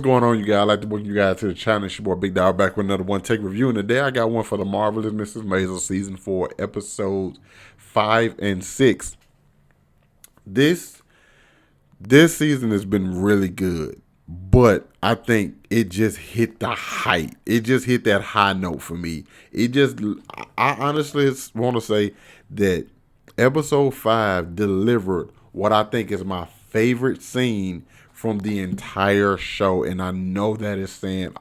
What's going on, you guys? I'd like to welcome you guys to the channel. It's your boy Big Dog back with another one take review. And today I got one for the Marvelous Mrs. Maisel season 4, episodes 5 and 6. This this season has been really good, but I think it just hit the height. It just hit that high note for me. I honestly want to say that episode 5 delivered what I think is my favorite scene from the entire show, and I know that is saying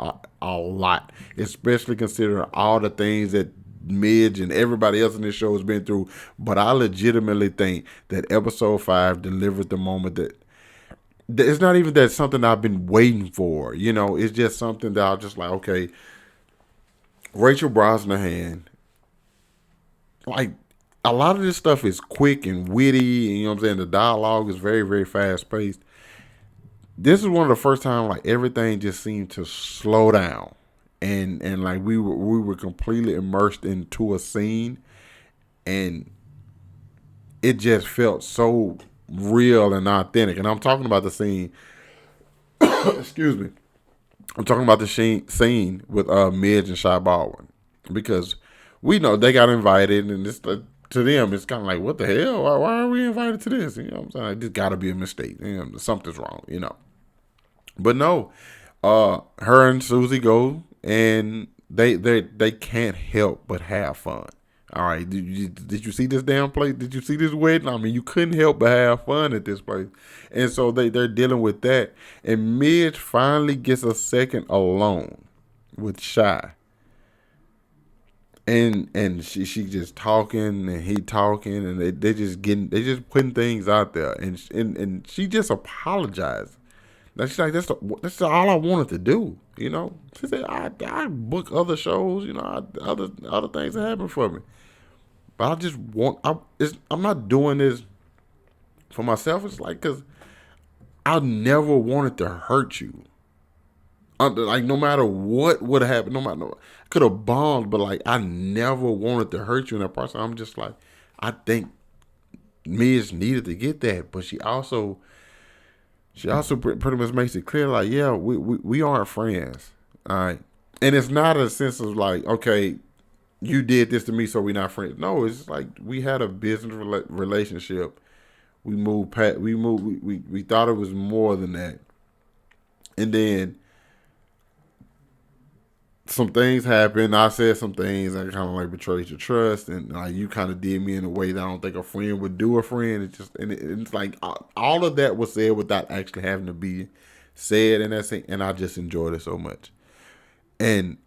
a lot, especially considering all the things that Midge and everybody else in this show has been through. But I legitimately think that episode 5 delivered the moment that it's not even that something I've been waiting for. It's just something that I was just like, okay, Rachel Brosnahan, like, a lot of this stuff is quick and witty, and you know what I'm saying? The dialogue is very, very fast paced. This is one of the first times like everything just seemed to slow down. And like we were completely immersed into a scene, and it just felt so real and authentic. And I'm talking about the scene excuse me. I'm talking about the scene with Midge and Shy Baldwin, because we know they got invited, and it's to them it's kind of like, what the hell? Why are we invited to this? You know what I'm saying? Like, this got to be a mistake. Something's wrong. But no, her and Susie go, and they can't help but have fun. All right, did you see this damn place? Did you see this wedding? I mean, you couldn't help but have fun at this place. And so they're dealing with that. And Midge finally gets a second alone with Shy. And she just talking, and he talking, and they just putting things out there. And she just apologized. She's like, that's all I wanted to do. She said, I book other shows. Other things that happen for me. But I just I'm not doing this for myself. It's like, because I never wanted to hurt you. Like, no matter what would have happened, I could have bombed, but like, I never wanted to hurt you in that process. I'm just like, I think Miz needed to get that, but she also pretty much makes it clear, like, yeah, we aren't friends, all right. And it's not a sense of like, okay, you did this to me, so we're not friends. No, it's like we had a business relationship. We moved past. We moved. We thought it was more than that, and then some things happened. I said some things that kind of like betrayed your trust, and like you kind of did me in a way that I don't think a friend would do a friend. It's like all of that was said without actually having to be said, and that's it. And I just enjoyed it so much. And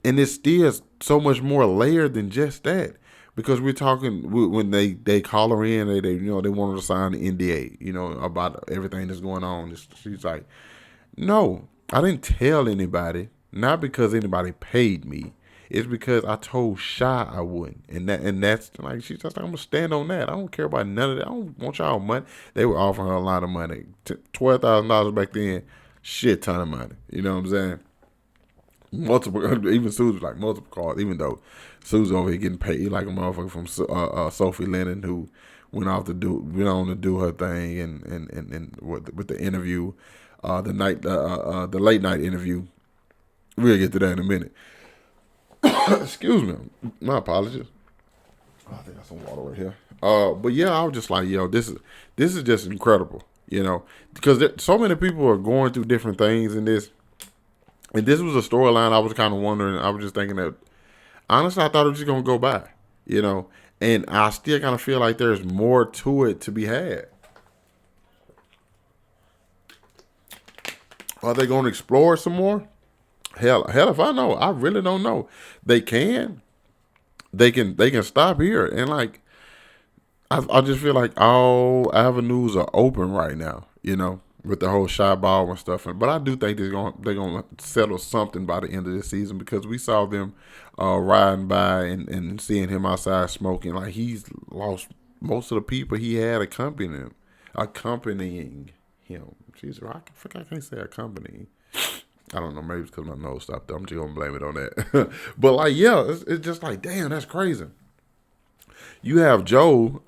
and it's still so much more layered than just that, because we're talking when they call her in, they want her to sign the NDA, about everything that's going on. She's like, no, I didn't tell anybody. Not because anybody paid me. It's because I told Shy I wouldn't. And that's like, she's just like, I'm gonna stand on that. I don't care about none of that. I don't want y'all money. They were offering her a lot of money. $12,000 back then, shit ton of money. You know what I'm saying? Multiple, even Susie was like multiple cards, even though Susie over here getting paid like a motherfucker from Sophie Lennon, who went on to do her thing, and with the interview, the late night interview. We'll get to that in a minute. Excuse me. My apologies. I think I got some water right here. But yeah, I was just like, yo, this is just incredible, because so many people are going through different things in this, and this was a storyline I was kind of wondering. I was just thinking that, honestly, I thought it was just gonna go by, and I still kind of feel like there's more to it to be had. Are they going to explore some more? Hell, if I know, I really don't know. They can, they can stop here, and like, I just feel like all avenues are open right now, with the whole Shy Baldwin stuff. But I do think they're gonna settle something by the end of this season, because we saw them riding by and seeing him outside smoking. Like, he's lost most of the people he had accompanying him. Jesus, I can't say accompanying. I don't know, maybe it's because my nose stopped. I'm just gonna blame it on that. But like, yeah, it's just like, damn, that's crazy. You have Joe.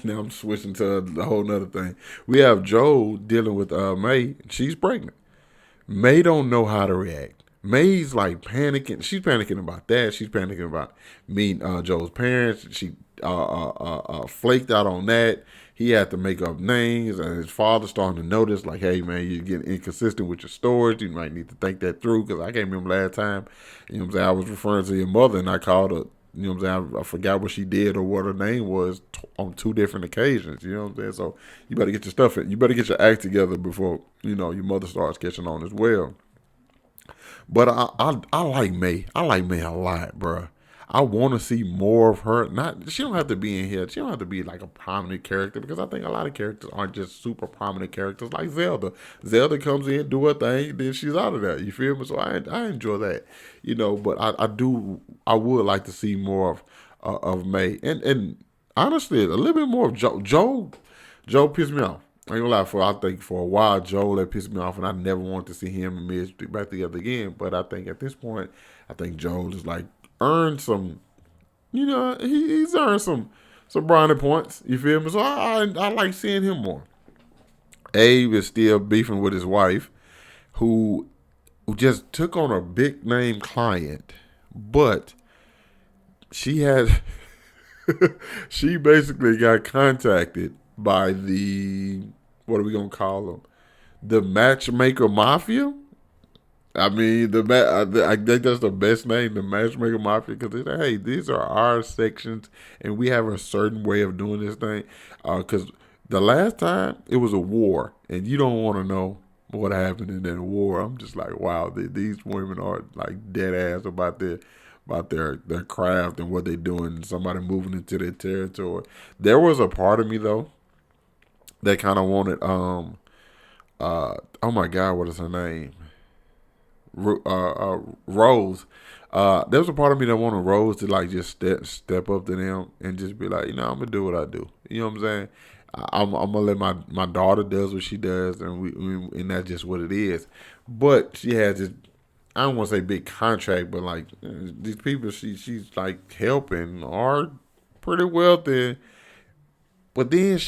Now I'm switching to a whole nother thing. We have Joe dealing with May. She's pregnant. May don't know how to react. May's like panicking. She's panicking about that. She's panicking about meeting Joe's parents. She flaked out on that. He had to make up names, and his father starting to notice, like, hey, man, you're getting inconsistent with your stories. You might need to think that through, because I can't remember last time, you know what I'm saying, I was referring to your mother, and I called her, you know what I'm saying, I forgot what she did or what her name was on two different occasions, you know what I'm saying? So you better get your stuff in. You better get your act together before, you know, your mother starts catching on as well. But I like May. I like May a lot, bro. I want to see more of her. Not she don't have to be in here. She don't have to be like a prominent character, because I think a lot of characters aren't just super prominent characters like Zelda. Zelda comes in, do her thing, then she's out of there. You feel me? So I enjoy that, you know. But I would like to see more of May, and honestly a little bit more of Joe. Joe pissed me off. I ain't gonna lie, I think for a while Joel had pissed me off, and I never wanted to see him and Midge back together again. But I think at this point, I think Joel is like earned some, you know, he's earned some brownie points. You feel me? So I like seeing him more. Abe is still beefing with his wife, who just took on a big name client, but she had she basically got contacted by the, what are we gonna call them? The matchmaker mafia. I mean, I think that's the best name, the matchmaker mafia, because they say, hey, these are our sections, and we have a certain way of doing this thing. Because the last time it was a war, and you don't want to know what happened in that war. I'm just like, wow, these women are like dead ass about their craft and what they're doing. Somebody moving into their territory. There was a part of me though that kind of wanted oh my god, what is her name? Rose. There was a part of me that wanted Rose to like just step up to them and just be like, you know, I'm gonna do what I do. You know what I'm saying? I'm gonna let my daughter does what she does, and and that's just what it is. But she has this, I don't want to say big contract, but like these people she's like helping are pretty wealthy. But then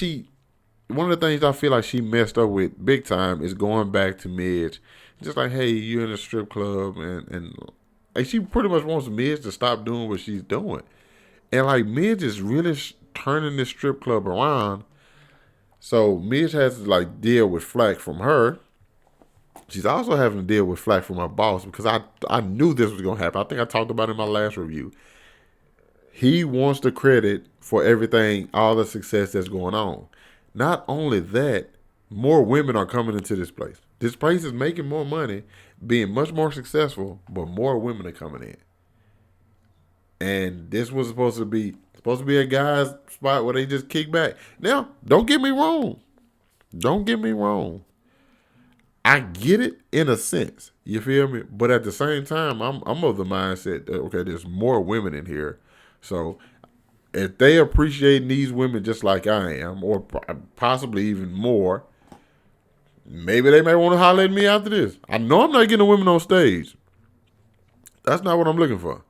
one of the things I feel like she messed up with big time is going back to Midge. Just like, hey, you're in a strip club, and like she pretty much wants Midge to stop doing what she's doing. And like Midge is really turning this strip club around. So Midge has to like deal with flack from her. She's also having to deal with flack from her boss, because I knew this was gonna happen. I think I talked about it in my last review. He wants the credit for everything, all the success that's going on. Not only that, more women are coming into this place. This place is making more money, being much more successful, but more women are coming in. And this was supposed to be a guy's spot where they just kick back. Now, don't get me wrong. Don't get me wrong. I get it in a sense. You feel me? But at the same time, I'm of the mindset that, okay, there's more women in here. So if they appreciate these women just like I am, or possibly even more, maybe they may want to holler at me after this. I know I'm not getting the women on stage. That's not what I'm looking for.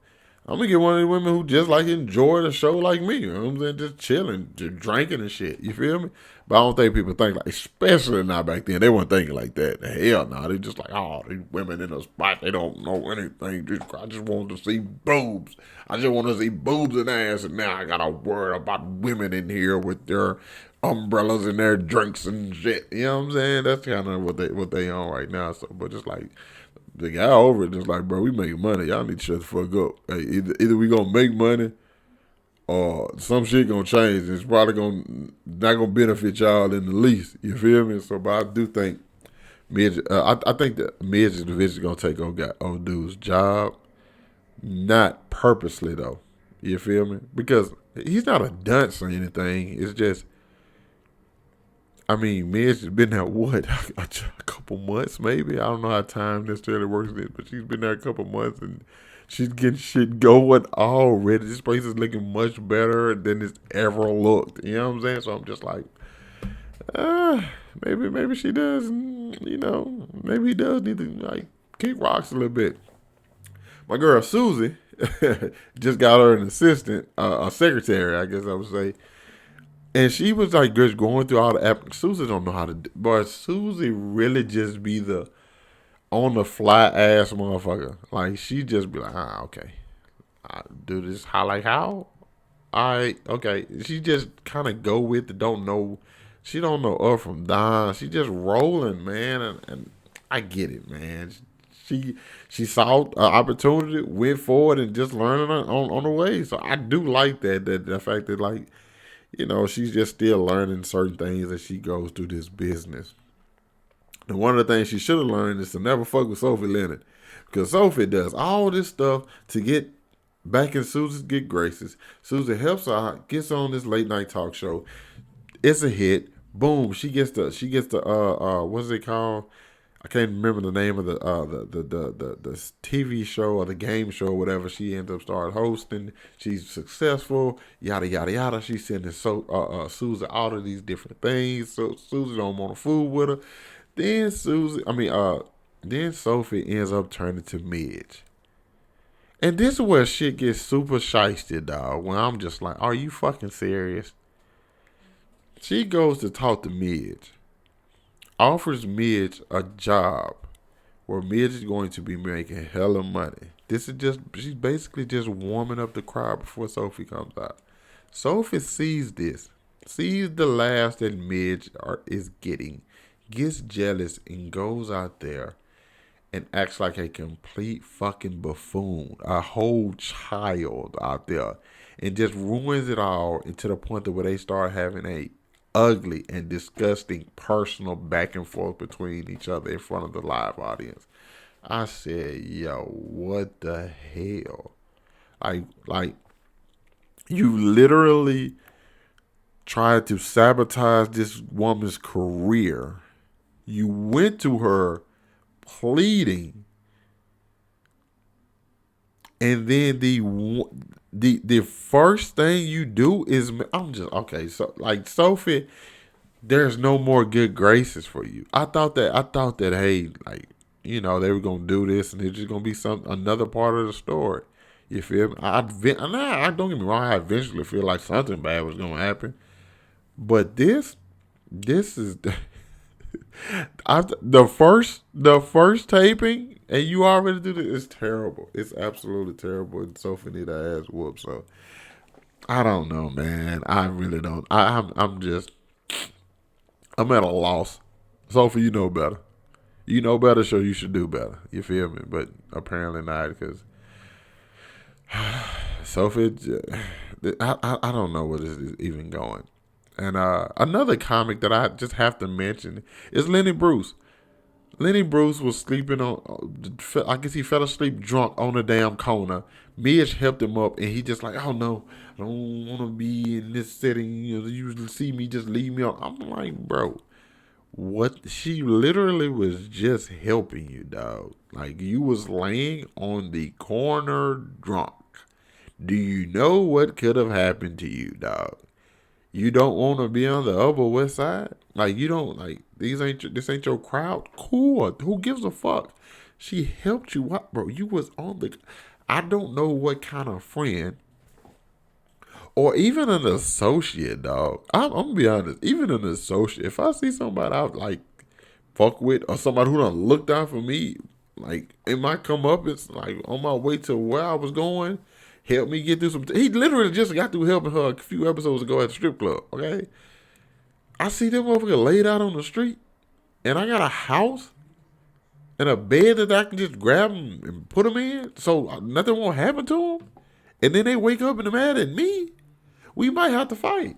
I'm gonna get one of the women who just like enjoy the show like me. You know what I'm saying? Just chilling, just drinking and shit. You feel me? But I don't think people think like, especially not back then. They weren't thinking like that. Hell no. They just like, oh, these women in a spot, they don't know anything. I just want to see boobs. I just want to see boobs and ass, and now I gotta worry about women in here with their umbrellas and their drinks and shit. You know what I'm saying? That's kind of what they on right now. So, but just like the guy over it, just like, bro, we making money. Y'all need to shut the fuck up. Hey, either we gonna make money or some shit gonna change. It's probably not gonna benefit y'all in the least. You feel me? So, but I do think Midge. I think that Midge is eventually gonna take old dude's job. Not purposely though. You feel me? Because he's not a dunce or anything. It's just, I mean, Midge has been there, what, a couple months maybe? I don't know how time necessarily works, but she's been there a couple months, and she's getting shit going already. This place is looking much better than it's ever looked. You know what I'm saying? So I'm just like, maybe she does, you know, maybe he does need to, like, kick rocks a little bit. My girl Susie just got her an assistant, a secretary, I guess I would say. And she was like just going through all the Susie don't know how to, but Susie really just be the on the fly ass motherfucker. Like she just be like, okay, I do this. How? I okay. She just kind of go with it. Don't know. She don't know up from down. She just rolling, man. And I get it, man. She she saw an opportunity, went forward, and just learning on the way. So I do like that the fact that like she's just still learning certain things as she goes through this business. And one of the things she should have learned is to never fuck with Sophie Leonard. Because Sophie does all this stuff to get back in Susie's good graces. Susie helps her out, gets on this late night talk show. It's a hit. Boom. She gets the what's it called? I can't remember the name of the TV show or the game show or whatever. She ends up started hosting. She's successful. Yada yada yada. She's sending Susie all of these different things. So Susie don't want to fool with her. Then Sophie ends up turning to Midge. And this is where shit gets super shysty, dog. When I'm just like, are you fucking serious? She goes to talk to Midge. Offers Midge a job where Midge is going to be making hella money. She's basically just warming up the crowd before Sophie comes out. Sophie sees this, sees the laughs that Midge is getting, gets jealous, and goes out there and acts like a complete fucking buffoon, a whole child out there, and just ruins it all, and to the point that where they start having a ugly and disgusting personal back and forth between each other in front of the live audience. I said, yo, what the hell? Like you literally tried to sabotage this woman's career. You went to her pleading, and then the first thing you do is I'm just okay. So like Sophie, there's no more good graces for you. I thought that hey, like they were gonna do this and it's just gonna be another part of the story. You feel me? I don't get me wrong. I eventually feel like something bad was gonna happen, but this is the first taping, and you already do this. It's terrible. It's absolutely terrible. And Sophie need her ass whooped. So I don't know, man. I really don't. I'm at a loss. Sophie, you know better. You know better, so you should do better. You feel me? But apparently not, because Sophie, I don't know where this is even going. And another comic that I just have to mention is Lenny Bruce. Lenny Bruce was sleeping I guess he fell asleep drunk on the damn corner. Midge helped him up, and he just like, oh no, I don't want to be in this setting. You see me, just leave me on. I'm like, bro, what? She literally was just helping you, dog. Like, you was laying on the corner drunk. Do you know what could have happened to you, dog? You don't want to be on the Upper West Side? Like, you don't, like, this ain't your crowd? Cool. Who gives a fuck? She helped you up, bro. You was on I don't know what kind of friend or even an associate, dog. I'm gonna be honest. Even an associate, if I see somebody I like fuck with or somebody who done looked out for me, like it might come up. It's like on my way to where I was going, help me get through some. He literally just got through helping her a few episodes ago at the strip club. Okay, I see them over here laid out on the street, and I got a house and a bed that I can just grab them and put them in, so nothing won't happen to them. And then they wake up and they're mad at me. We might have to fight.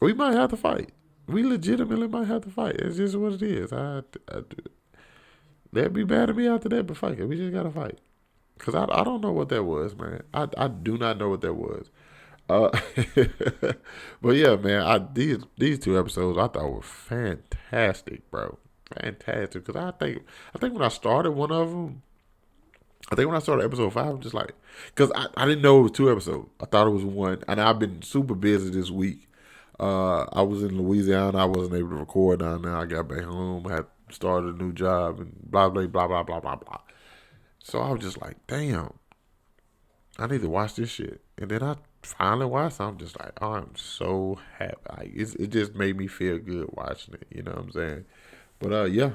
We might have to fight. We legitimately might have to fight. It's just what it is. They'll be mad at me after that, but fuck it. We just gotta fight. Cause I don't know what that was, man. I do not know what that was. Uh, but yeah, man. These two episodes I thought were fantastic, bro. Fantastic. Cause I think when I started one of them, I think when I started episode 5, I'm just like, cause I didn't know it was 2 episodes. I thought it was 1, and I've been super busy this week. I was in Louisiana. I wasn't able to record down there. I got back home, had started a new job, and blah blah blah blah blah blah blah. So I was just like, damn, I need to watch this shit. And then I finally watched it. I'm just like, oh, I'm so happy. Like, it just made me feel good watching it. You know what I'm saying? Yeah,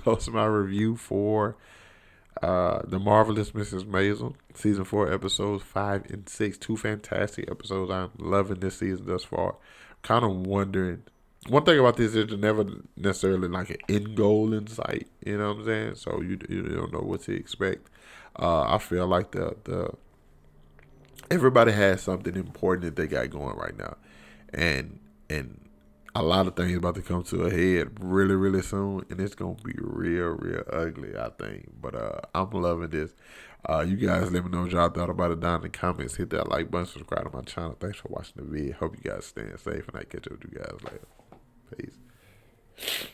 that's my review for The Marvelous Mrs. Maisel, season 4, episodes 5 and 6. Two fantastic episodes. I'm loving this season thus far. Kind of wondering. One thing about this is there's never necessarily like an end goal in sight. You know what I'm saying? So you don't know what to expect. I feel like the everybody has something important that they got going right now, and a lot of things about to come to a head really, really soon, and it's gonna be real, real ugly, I think. But I'm loving this. You guys let me know what y'all thought about it down in the comments. Hit that like button, subscribe to my channel. Thanks for watching the video. Hope you guys staying safe, and I catch up with you guys later. Peace.